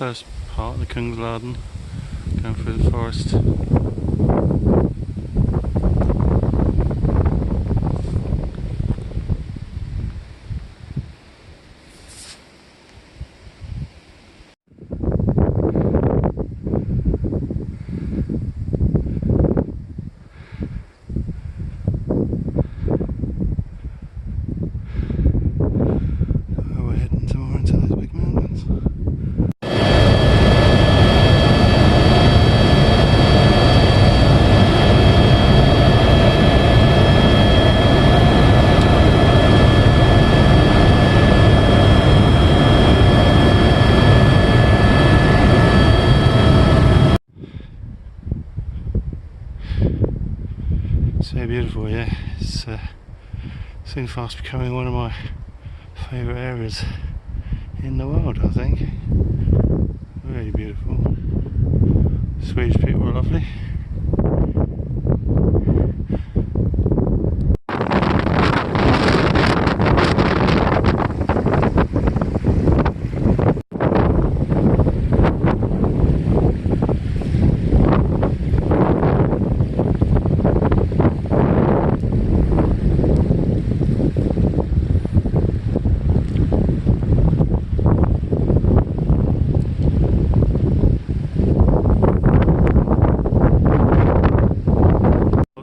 first part of the Kungsladen, going through the forest. We're heading more into those big mountains. So beautiful, yeah. It's soon fast becoming one of my favourite areas in the world, I think. Really beautiful. Swedish people are lovely.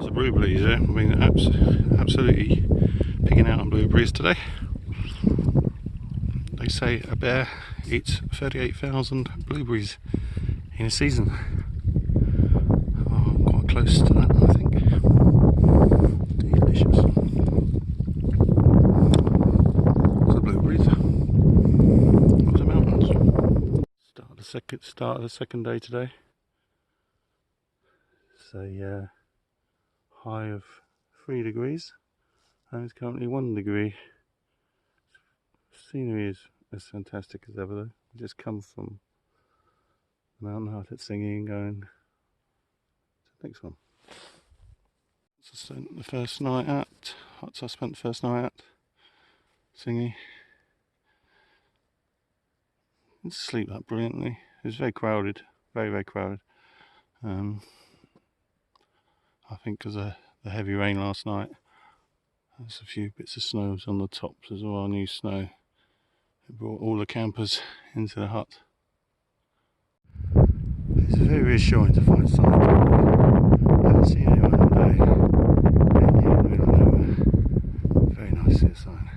Blueberries, yeah. I've been absolutely picking out on blueberries today. They say a bear eats 38,000 blueberries in a season. Oh, I'm quite close to that, I think. Delicious. Lots of blueberries. Lots of mountains. Start of the second day today. So high of 3 degrees and it's currently 1 degree. Scenery is as fantastic as ever though. We just come from the mountain hut at singing and going to the next one. So I spent the first night at huts. I spent the first night at singing. Didn't sleep that brilliantly. It was very crowded, very crowded. I think because of the heavy rain last night, there's a few bits of snow on the tops as well, new snow. It brought all the campers into the hut. It's very reassuring to find sunlight. I haven't seen anyone all day. And here in the middle of nowhere. Very nice to see the sign.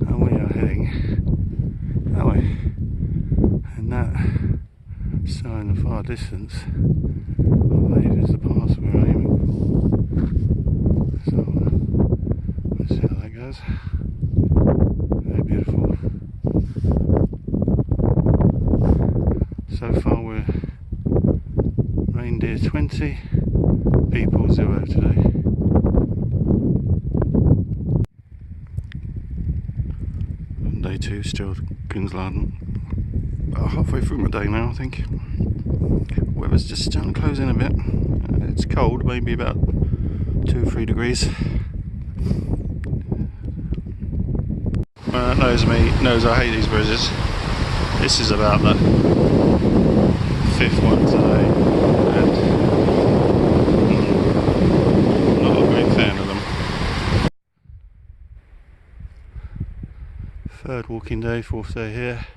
And we are heading that way. And that snow in the far distance, I believe, is the pass we're aiming for. So let's see how that goes. Very beautiful. So far we're reindeer 20, people 0 today. Day 2, still Kungsladen. About halfway through my day now, I think. Weather's just starting to close in a bit. It's cold, maybe about 2 or 3 degrees. That knows me knows I hate these bridges. This is about the 5th one today, and I'm not a great fan of them. 3rd walking day, 4th day here.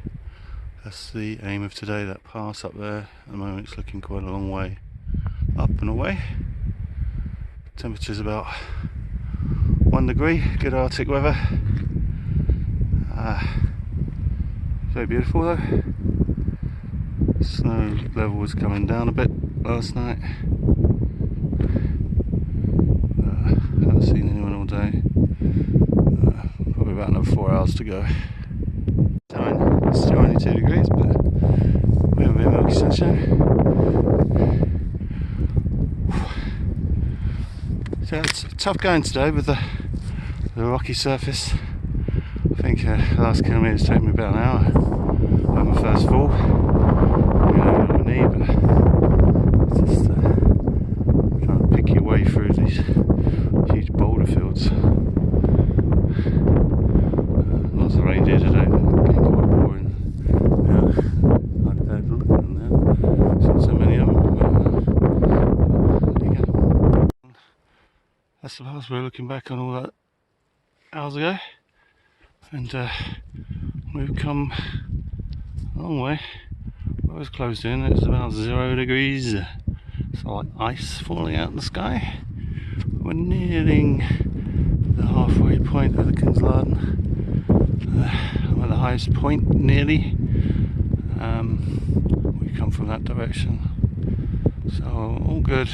That's the aim of today, that pass up there. At the moment it's looking quite a long way up and away. Temperature's about 1 degree, good Arctic weather. Very beautiful though. Snow level was coming down a bit last night. Haven't seen anyone all day. Probably about another 4 hours to go. It's still only 2 degrees, but we have a bit of milky sunshine. So it's tough going today with the rocky surface. I think the last kilometres took me about an hour. I had my first fall. I'm on my knee, but it's just trying to pick your way through these huge boulder fields. Lots of reindeer today, getting quite boring. Yeah, like that. across the pass. We're looking back on all that hours ago, and we've come a long way. When it was closed in, it was about 0 degrees, so like ice falling out of the sky. We're nearing the halfway point of the Kungsladen. I'm at the highest point nearly. We come from that direction, so all good.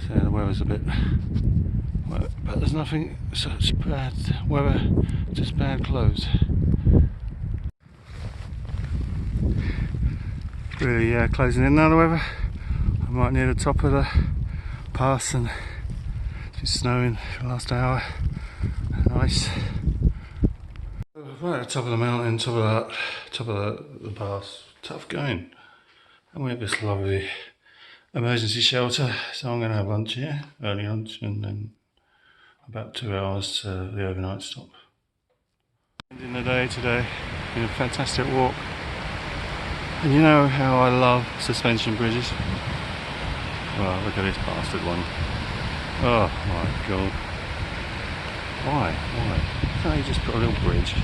So the weather's a bit wet, but there's nothing such bad weather, just bad clothes. Really closing in now, the weather. I'm right near the top of the pass, and it's been snowing for the last hour and ice. Right at the top of the mountain, top of the pass, tough going. And we have this lovely emergency shelter, so I'm going to have lunch here, early lunch, and then about 2 hours to the overnight stop. Ending the day today, been a fantastic walk. And you know how I love suspension bridges? Well, look at this bastard one. Oh my god. Why? Can't you just put a little bridge?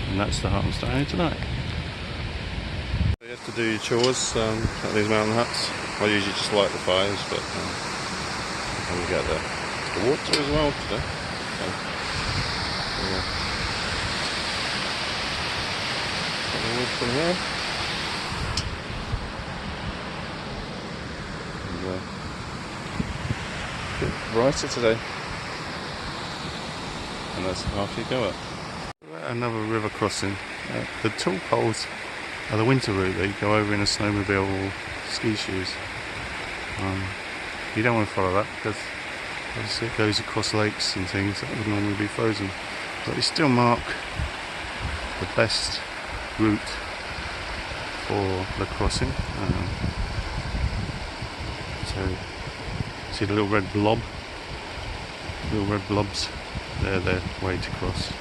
And that's the hut I'm staying in tonight. You have to do your chores at these mountain huts. I usually just light the fires, but when we get there, the water as well today. So, yeah. Got the wood from here. And, a bit brighter today. And that's half you go up. Another river crossing. The tall poles are the winter route that you go over in a snowmobile or ski shoes. You don't want to follow that because obviously it goes across lakes and things that would normally be frozen. But they still mark the best route for the crossing. So see the little red blob? Little red blobs. They're their way to cross.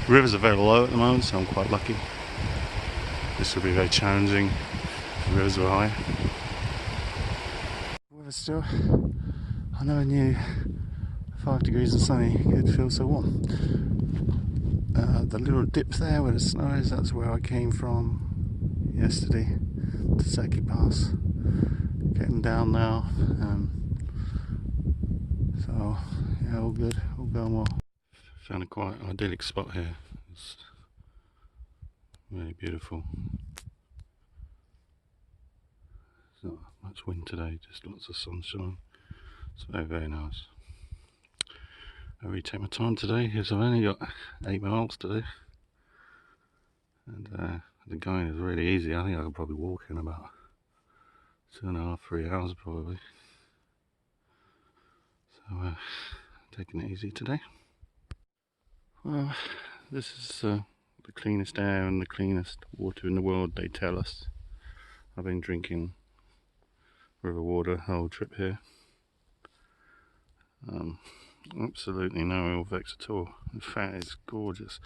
Rivers are very low at the moment, so I'm quite lucky. This will be very challenging if the rivers were high. Weather still, I never knew 5 degrees and sunny could feel so warm. The little dip there where the snow is, that's where I came from yesterday to Saki Pass. Getting down now. So yeah, all good, all going well. Found a quite idyllic spot here. It's really beautiful. There's not much wind today, just lots of sunshine. It's very, very nice. I really take my time today because I've only got 8 miles to do. And the going is really easy. I think I could probably walk in about 2.5, 3 hours probably. So taking it easy today. Well, this is the cleanest air and the cleanest water in the world, they tell us. I've been drinking river water the whole trip here. Absolutely no ill effects at all. In fact, it's gorgeous.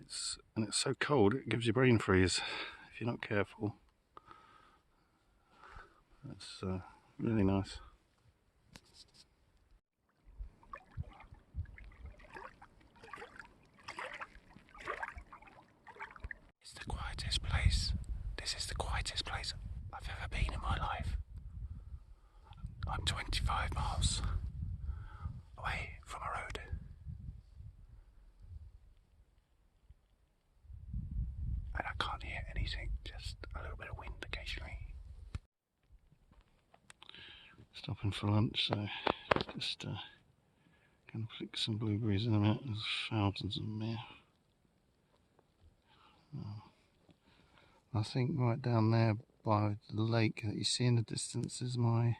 It's so cold, it gives you brain freeze if you're not careful. It's really nice. This is the quietest place I've ever been in my life. I'm 25 miles away from a road. And I can't hear anything, just a little bit of wind occasionally. Stopping for lunch, so just gonna flick some blueberries in a minute. There's thousands of them here. I think right down there by the lake that you see in the distance is my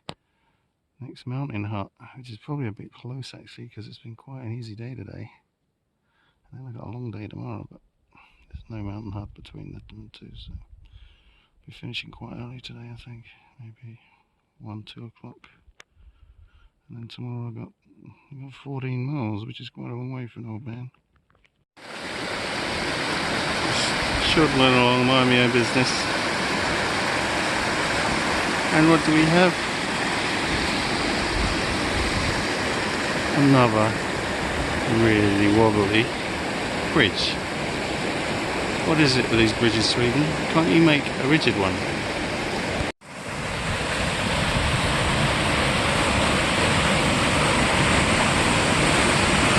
next mountain hut, which is probably a bit close actually because it's been quite an easy day today. And then I've got a long day tomorrow, but there's no mountain hut between the two, so I'll be finishing quite early today, I think. Maybe 1, 2 o'clock. And then tomorrow I've got 14 miles, which is quite a long way for an old man. Shuttling along, mind my own business. And what do we have? Another really wobbly bridge. What is it with these bridges, Sweden? Can't you make a rigid one?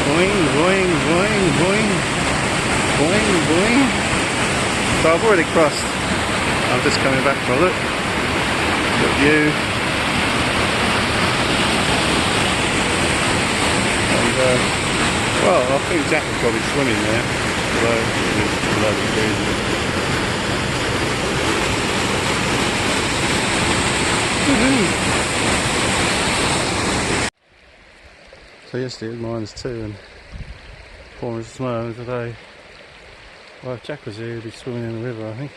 Boing, boing, boing, boing, boing, boing. So I've already crossed. I'm just coming back for a look. Good view. And well, I think Jack was probably swimming there. Although it is bloody freezing. So yesterday it was -2 and pouring snow. Today, well, if Jack was here, he'd be swimming in the river, I think.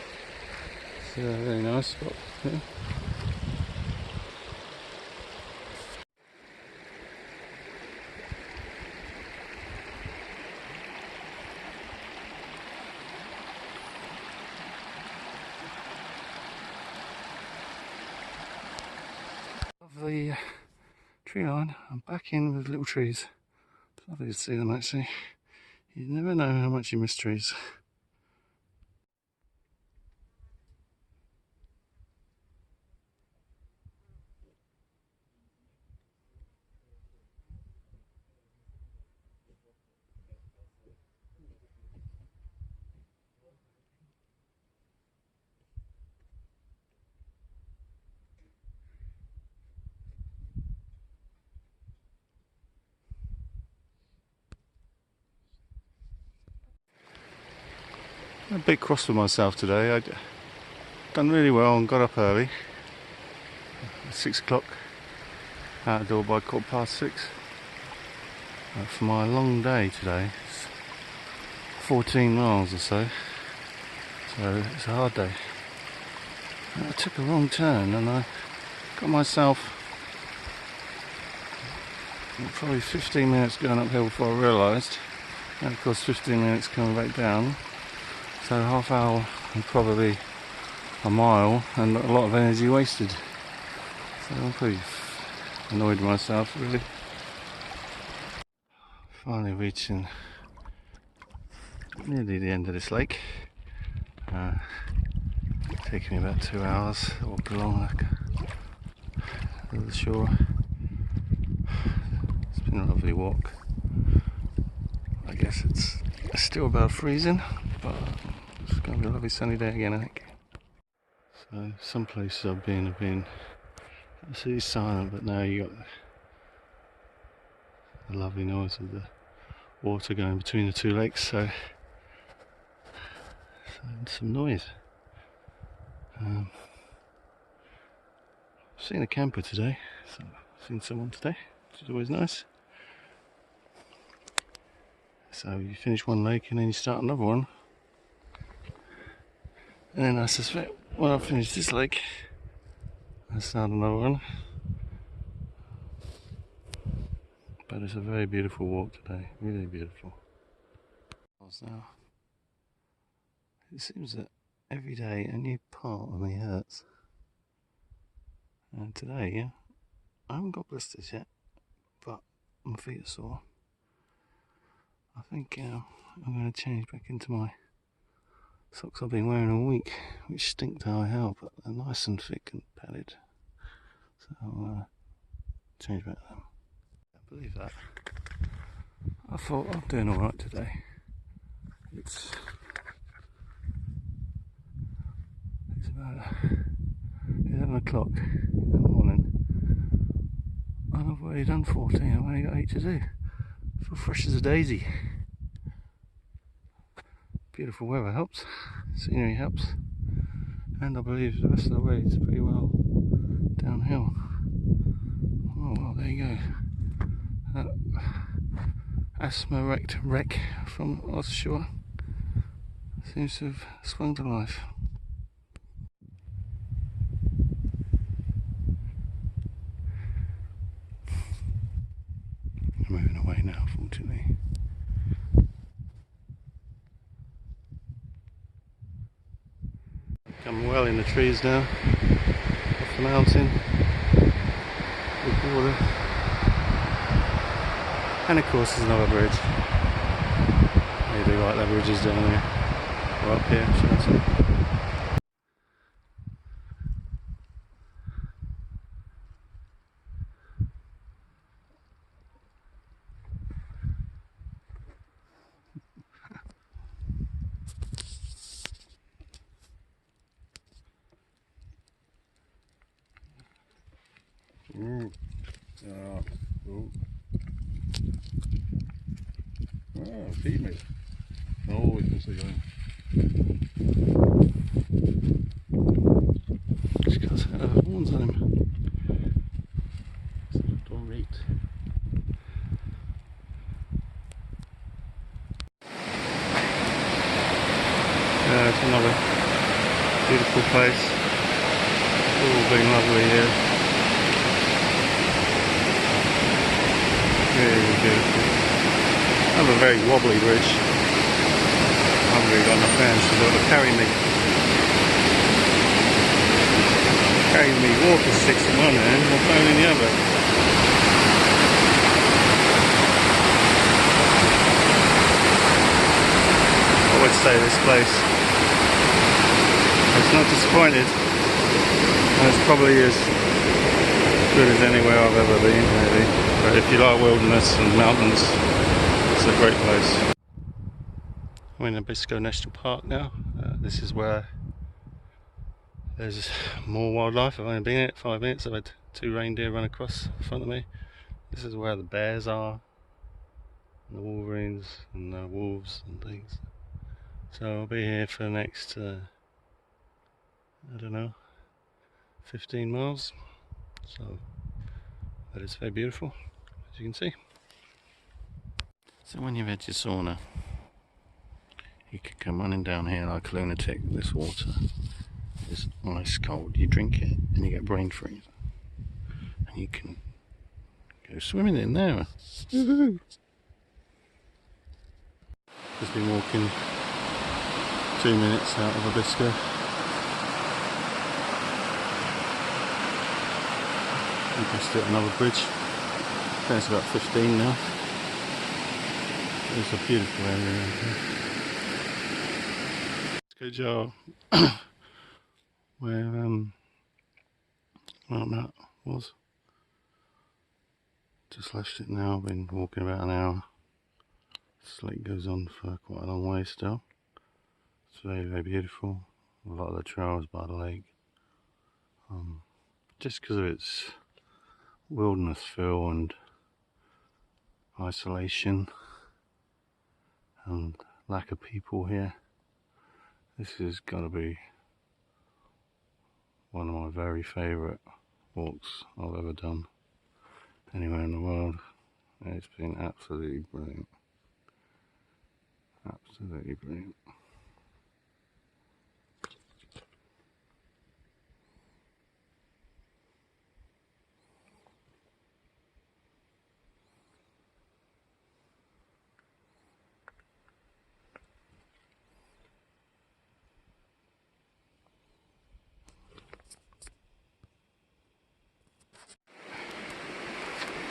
It's a very nice spot. Yeah. Of the tree line, I'm back in with little trees. It's lovely to see them actually. You never know how much you miss trees. I'm a bit cross with myself today. I'd done really well and got up early. 6 o'clock, out the door by 6:15. For my long day today, it's 14 miles or so. So it's a hard day. I took a wrong turn and I got myself probably 15 minutes going uphill before I realised. And of course 15 minutes coming back down. So half hour and probably a mile and a lot of energy wasted. So I'm pretty annoyed with myself really. Finally reaching nearly the end of this lake. Taking me about 2 hours to walk along the shore. It's been a lovely walk. I guess it's still about freezing, but it's going to be a lovely sunny day again, I think. So some places I've been absolutely silent, but now you got the lovely noise of the water going between the two lakes, so some noise. I've seen a camper today, so I've seen someone today, which is always nice. So you finish one lake and then you start another one. And then I suspect when I finish this lake, I'll start another one. But it's a very beautiful walk today, really beautiful. Now, it seems that every day a new part of me hurts. And today, yeah, I haven't got blisters yet, but my feet are sore. I think I'm going to change back into my socks I've been wearing all week, which stink to high hell, but they're nice and thick and padded. So I'll change back to them. I believe that. I thought I'm doing alright today. It's about 11 o'clock in the morning and I've already done 14, I've only got 8 to do. I feel fresh as a daisy. Beautiful weather helps, scenery helps, and I believe the rest of the way is pretty well downhill. Oh well, there you go. Asthma wreck from offshore seems to have swung to life. I'm moving away now, fortunately. I'm well in the trees now. I off the mountain. Big water. And of course there's another bridge. They do like their bridges down there. Or up here, should I say. Ooh. Ooh. Oh, female. Oh, we can see that. She's got a set of horns on him. Don't rate. It's another beautiful place. It's all been lovely here. Really beautiful. I have a very wobbly bridge. I haven't really got enough hands to be able to carry me walking sticks in one hand and my phone in the other. I would say this place, it's not disappointed, and it's probably as good as anywhere I've ever been, maybe. But if you like wilderness and mountains, it's a great place. I'm in Abisko National Park now. This is where there's more wildlife. I've only been here 5 minutes. I've had 2 reindeer run across in front of me. This is where the bears are, and the wolverines and the wolves and things. So I'll be here for the next, I don't know, 15 miles. So, but it's very beautiful, as you can see. So when you've had your sauna, you can come running down here like a lunatic. This water is ice cold. You drink it and you get brain freeze. And you can go swimming in there. Woohoo! Just been walking 2 minutes out of Abisko. We just hit another bridge. I think it's about 15 now. It's a beautiful area around here. Good job. Where that was. Just left it now. Been walking about an hour. This lake goes on for quite a long way still. It's very, very beautiful. A lot of the trails by the lake. Just because of its wilderness feel and isolation and lack of people here, this has got to be one of my very favourite walks I've ever done anywhere in the world. It's been absolutely brilliant. Absolutely brilliant.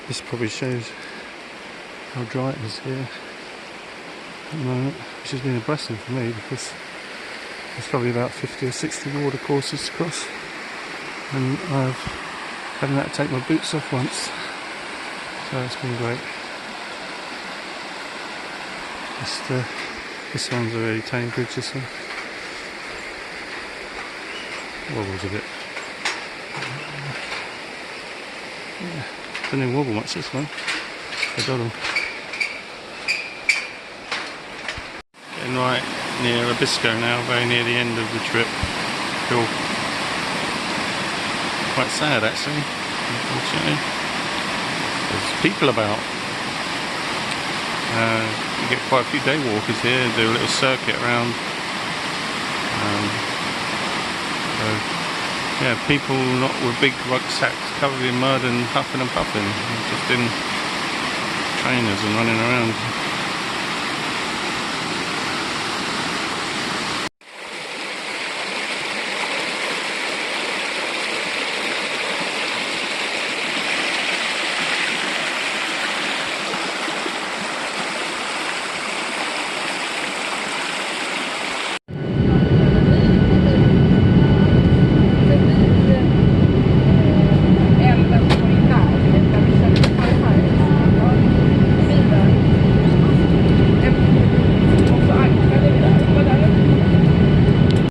This probably shows how dry it is here at the moment, which has been a blessing for me because there's probably about 50 or 60 water courses to cross, and I've having had to take my boots off once, so it's been great. This one's a really tame bridge, this one. Wobbles a bit. Yeah. Doesn't even wobble much, this one. I got them. Getting right near Abisko now, very near the end of the trip. Feel quite sad actually, unfortunately. There's people about. You get quite a few day walkers here, do a little circuit around. Yeah, people not with big rucksacks covered in mud and huffing and puffing, just in trainers and running around.